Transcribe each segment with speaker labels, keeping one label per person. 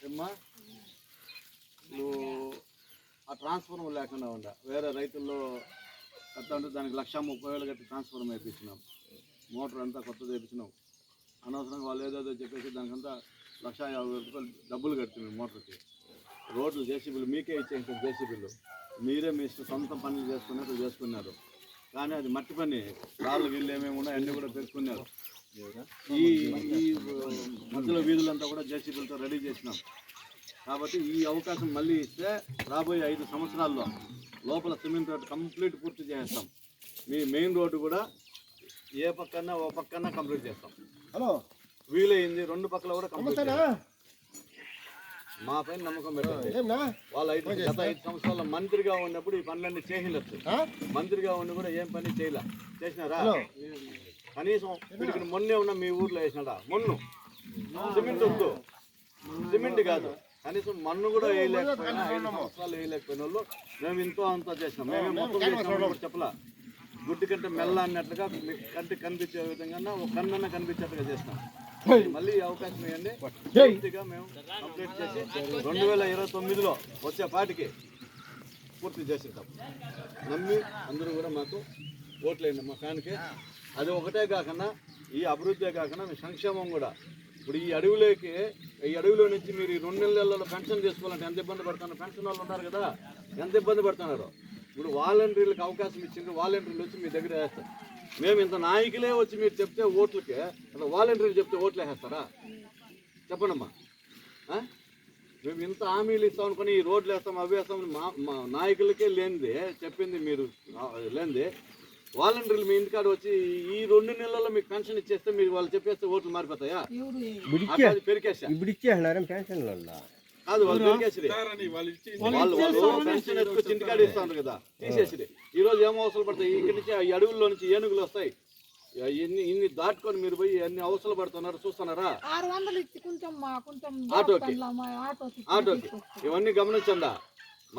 Speaker 1: ఏమ్మా నువ్వు ఆ ట్రాన్స్ఫార్మర్ లేకుండా ఉండ వేరే రైతుల్లో అట్లా ఉంటే దానికి 1,30,000 కట్టి ట్రాన్స్ఫార్మర్ వేయించినాం. మోటార్ అంతా కొత్తది వేయించినాం. అనవసరంగా వాళ్ళు ఏదేదో చెప్పేసి దానికంతా 1,50,000 డబ్బులు కడుతున్నాం మోటార్కి. రోడ్లు జేసీబీలు మీకే ఇచ్చేసారు. జేసీబీలు మీరే మీ సొంత పనులు చేసుకున్నట్టు చేసుకున్నారు. కానీ అది మట్టి పని. రాళ్ళు గిళ్ళు ఏమేమి ఉన్నాయి అన్నీ కూడా పెట్టుకున్నారు. ఈ మధ్యలో వీధులంతా కూడా జేసీబీలతో రెడీ చేసినాం. కాబట్టి ఈ అవకాశం మళ్ళీ ఇస్తే రాబోయే 5 సంవత్సరాల్లో లోపల సిమెంట్ రోడ్డు కంప్లీట్ పూర్తి చేస్తాం. మీ మెయిన్ రోడ్డు కూడా ఏ పక్కన ఓ పక్కన కంప్లీట్ చేస్తాం. వీలైంది 2 పక్కల కూడా కంప్లీట్ చేస్తాం. మా పైన నమ్మకం పెట్టండి. వాళ్ళు గత 5 సంవత్సరాల మంత్రిగా ఉన్నప్పుడు ఈ పనులన్నీ చేసినచ్చు. మంత్రిగా ఉండి కూడా ఏం పని చేసినారా? కనీసం వీడికి మొన్నే ఉన్న మీ ఊర్లో వేసినాడా? మొన్ను సిమెంట్ వద్దు, సిమెంట్ కాదు, కనీసం మన్ను కూడా వేయలేకపోయినా 5 సంవత్సరాలు వేయలేకపోయిన వాళ్ళు మేము ఇంతో అంతా చేసినాం. మేమే మొత్తం చేసినాం చెప్పలా. గుడ్డి కంటే మెల్ల అన్నట్లుగా కంటి కనిపించే విధంగా ఒక కన్నన్న కనిపించేట్టుగా చేసినాం. మళ్ళీ అవకాశం ఇవ్వండి. పూర్తిగా మేము కంప్లీట్ చేసి 2029లో వచ్చే పాటికి పూర్తి చేసేద్దాం. నమ్మి అందరూ కూడా మాకు ఓట్లేయండి మా ఫ్యాన్కి. అది ఒకటే కాకుండా ఈ అభివృద్ధే కాకుండా మీ సంక్షేమం కూడా. ఇప్పుడు ఈ అడవిలో నుంచి మీరు ఈ 2 నెలలలో పెన్షన్ చేసుకోవాలంటే ఎంత ఇబ్బంది పడుతున్నారు? పెన్షన్ వాళ్ళు ఉన్నారు కదా, ఎంత ఇబ్బంది పడుతున్నారు. ఇప్పుడు వాలంటీర్లకు అవకాశం ఇచ్చింది. వాలంటీర్లు వచ్చి మీ దగ్గర వేస్తారు. మేము ఇంత నాయకులే వచ్చి మీరు చెప్తే ఓట్లకే అసలు వాలంటీర్లు చెప్తే ఓట్లు వేసేస్తారా? చెప్పండమ్మా. మేము ఇంత హామీలు ఇస్తాం అనుకుని ఈ రోడ్లు వేస్తాం అవి వేస్తాం మా నాయకులకే లేనిదే చెప్పింది మీరు లేనిదే వాలంటీర్లు మీ ఇంటికాడ వచ్చి ఈ 2 నెలల్లో మీకు పెన్షన్ ఇచ్చేస్తే మీరు వాళ్ళు చెప్పేస్తే ఓట్లు మారిపోతాయా? పెరికేసా కాదు, వాళ్ళు పెరికేసి వాళ్ళు పెన్షన్ ఎత్తుకొచ్చి ఇంటికాడ ఇస్తాను కదా, తీసేసి ఈరోజు ఏమో అవసరం పడతాయి. ఇక్కడి నుంచి ఈ అడవుల్లో నుంచి ఏనుగులు వస్తాయి. ఇన్ని దాటుకొని మీరు పోయి అన్ని అవసరం పడుతున్నారు చూస్తున్నారా? ఆటోకి ఇవన్నీ గమనించండా.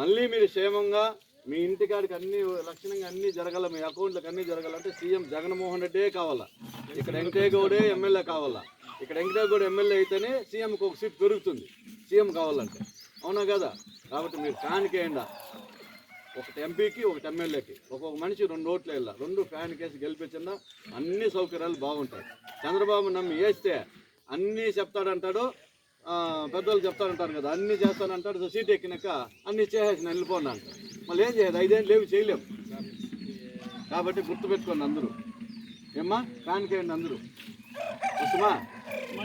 Speaker 1: మళ్ళీ మీరు క్షేమంగా మీ ఇంటికాడికి అన్ని లక్షణంగా అన్ని జరగాల, మీ అకౌంట్లకు అన్ని జరగాలంటే సీఎం జగన్మోహన్ రెడ్డే కావాలా. ఇక్కడ వెంకటయ్య గౌడే ఎమ్మెల్యే కావాలా. ఇక్కడ వెంకటయ్య గౌడ ఎమ్మెల్యే అయితేనే సీఎంకి ఒక సీట్ పెరుగుతుంది సీఎం కావాలంటే. అవునా కదా? కాబట్టి మీరు ఫ్యాన్కి వేయండి. ఒకటి ఎంపీకి ఒకటి ఎమ్మెల్యేకి ఒక్కొక్క మనిషి 2 ఓట్లు వేయాల. 2 ఫ్యాన్ కేసి గెలిపించినా అన్ని సౌకర్యాలు బాగుంటాయి. చంద్రబాబు నమ్మి వేస్తే అన్నీ చెప్తాడంటాడు, పెద్దలు చెప్తాడంటారు కదా, అన్నీ చేస్తానంటాడు. సీట్ ఎక్కినాక అన్నీ చేసేసిన వెళ్ళిపోండి అంటారు. మళ్ళీ ఏం చేయదు, 5 ఏళ్ళు లేవు చేయలేము. కాబట్టి గుర్తుపెట్టుకోండి అందరూ. ఏమ్మా ఫ్యాన్కి వేయండి అందరూ. వస్తుమా?